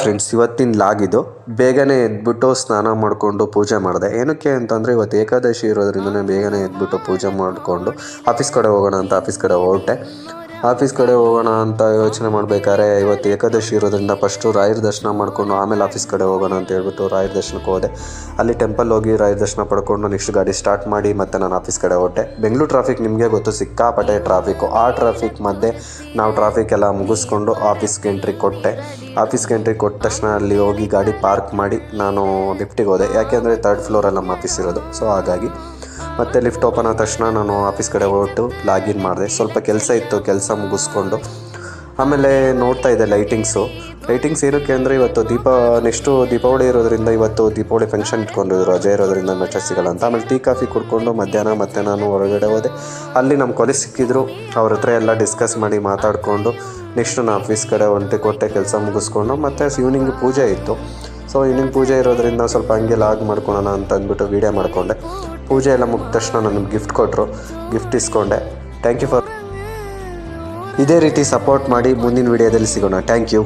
Friends, ಇವತ್ತಿನ ಲಾಗಿದು. ಬೇಗನೆ ಎದ್ಬಿಟ್ಟು ಸ್ನಾನ ಮಾಡಿಕೊಂಡು ಪೂಜೆ ಮಾಡಿದೆ. ಏನಕ್ಕೆ ಅಂತಂದರೆ ಇವತ್ತು ಏಕಾದಶಿ ಇರೋದ್ರಿಂದನೇ ಬೇಗನೆ ಎದ್ಬಿಟ್ಟು ಪೂಜೆ ಮಾಡಿಕೊಂಡು ಆಫೀಸ್ ಕಡೆ ಹೋಗೋಣ ಅಂತ ಆಫೀಸ್ ಕಡೆ ಹೊರಟೆ. ಆಫೀಸ್ ಕಡೆ ಹೋಗೋಣ ಅಂತ ಯೋಚನೆ ಮಾಡಬೇಕಾದ್ರೆ ಇವತ್ತು ಏಕಾದಶಿ ಇರೋದ್ರಿಂದ ಫಸ್ಟು ರಾಯರ ದರ್ಶನ ಮಾಡಿಕೊಂಡು ಆಮೇಲೆ ಆಫೀಸ್ ಕಡೆ ಹೋಗೋಣ ಅಂತ ಹೇಳ್ಬಿಟ್ಟು ರಾಯರ ದರ್ಶನಕ್ಕೆ ಹೋದೆ. ಅಲ್ಲಿ ಟೆಂಪಲ್ ಹೋಗಿ ರಾಯರ ದರ್ಶನ ಪಡ್ಕೊಂಡು ನೆಕ್ಸ್ಟ್ ಗಾಡಿ ಸ್ಟಾರ್ಟ್ ಮಾಡಿ ಮತ್ತೆ ನಾನು ಆಫೀಸ್ ಕಡೆ ಹೊರಟೆ. ಬೆಂಗಳೂರು ಟ್ರಾಫಿಕ್ ನಿಮಗೆ ಗೊತ್ತು, ಸಿಕ್ಕಾಪಟ್ಟೆ ಟ್ರಾಫಿಕ್ಕು. ಆ ಟ್ರಾಫಿಕ್ ಮಧ್ಯೆ ನಾವು ಟ್ರಾಫಿಕ್ ಎಲ್ಲ ಮುಗಿಸ್ಕೊಂಡು ಆಫೀಸ್ಗೆ ಎಂಟ್ರಿ ಕೊಟ್ಟೆ. ಆಫೀಸ್ಗೆ ಎಂಟ್ರಿ ಕೊಟ್ಟ ತಕ್ಷಣ ಅಲ್ಲಿ ಹೋಗಿ ಗಾಡಿ ಪಾರ್ಕ್ ಮಾಡಿ ನಾನು ಲಿಫ್ಟಿಗೆ ಹೋದೆ. ಯಾಕೆಂದರೆ 3rd ಫ್ಲೋರಲ್ಲಿ ನಮ್ಮ ಆಫೀಸ್ ಇರೋದು. ಸೊ ಹಾಗಾಗಿ ಮತ್ತು ಲಿಫ್ಟ್ ಓಪನ್ ಆದ ತಕ್ಷಣ ನಾನು ಆಫೀಸ್ ಕಡೆ ಹೊರಟು ಲಾಗಿನ್ ಮಾಡಿದೆ. ಸ್ವಲ್ಪ ಕೆಲಸ ಇತ್ತು, ಕೆಲಸ ಮುಗಿಸ್ಕೊಂಡು ಆಮೇಲೆ ನೋಡ್ತಾ ಇದ್ದೆ ಲೈಟಿಂಗ್ಸ್ ಏನಕ್ಕೆ ಅಂದರೆ ಇವತ್ತು ನೆಕ್ಸ್ಟು ದೀಪಾವಳಿ ಇರೋದ್ರಿಂದ ಇವತ್ತು ದೀಪಾವಳಿ ಫಂಕ್ಷನ್ ಇಟ್ಕೊಂಡಿದ್ರು, ರಜೆ ಇರೋದ್ರಿಂದ ನಟ ಸಿಗಲ್ಲ ಅಂತ. ಆಮೇಲೆ ಟೀ ಕಾಫಿ ಕುಡ್ಕೊಂಡು ಮಧ್ಯಾಹ್ನ ಮತ್ತೆ ನಾನು ಹೊರಗಡೆ ಹೋದೆ. ಅಲ್ಲಿ ನಮ್ಮ ಕೊಲೆ ಸಿಕ್ಕಿದ್ರು, ಅವ್ರ ಹತ್ರ ಎಲ್ಲ ಡಿಸ್ಕಸ್ ಮಾಡಿ ಮಾತಾಡಿಕೊಂಡು ನೆಕ್ಸ್ಟ್ ನಾನು ಆಫೀಸ್ ಕಡೆ ಕೊಟ್ಟೆ ಕೆಲಸ ಮುಗಿಸ್ಕೊಂಡು. ಮತ್ತು ಈವ್ನಿಂಗ್ ಪೂಜೆ ಇತ್ತು. ಸೊ ಈವ್ನಿಂಗ್ ಪೂಜೆ ಇರೋದ್ರಿಂದ ಸ್ವಲ್ಪ ಹಂಗೆ ಲಾಗ್ ಮಾಡ್ಕೊಳ್ಳೋಣ ಅಂತ ಅಂದ್ಬಿಟ್ಟು ವೀಡಿಯೋ ಮಾಡಿಕೊಂಡೆ. ಪೂಜೆ ಎಲ್ಲ ಮುಗಿದ ತಕ್ಷಣ ನನಗೆ ಗಿಫ್ಟ್ ಕೊಟ್ಟರು, ಗಿಫ್ಟ್ ಇಸ್ಕೊಂಡೆ. ಥ್ಯಾಂಕ್ ಯು ಫಾರ್ ಇದೇ ರೀತಿ ಸಪೋರ್ಟ್ ಮಾಡಿ. ಮುಂದಿನ ವೀಡಿಯೋದಲ್ಲಿ ಸಿಗೋಣ. Thank you.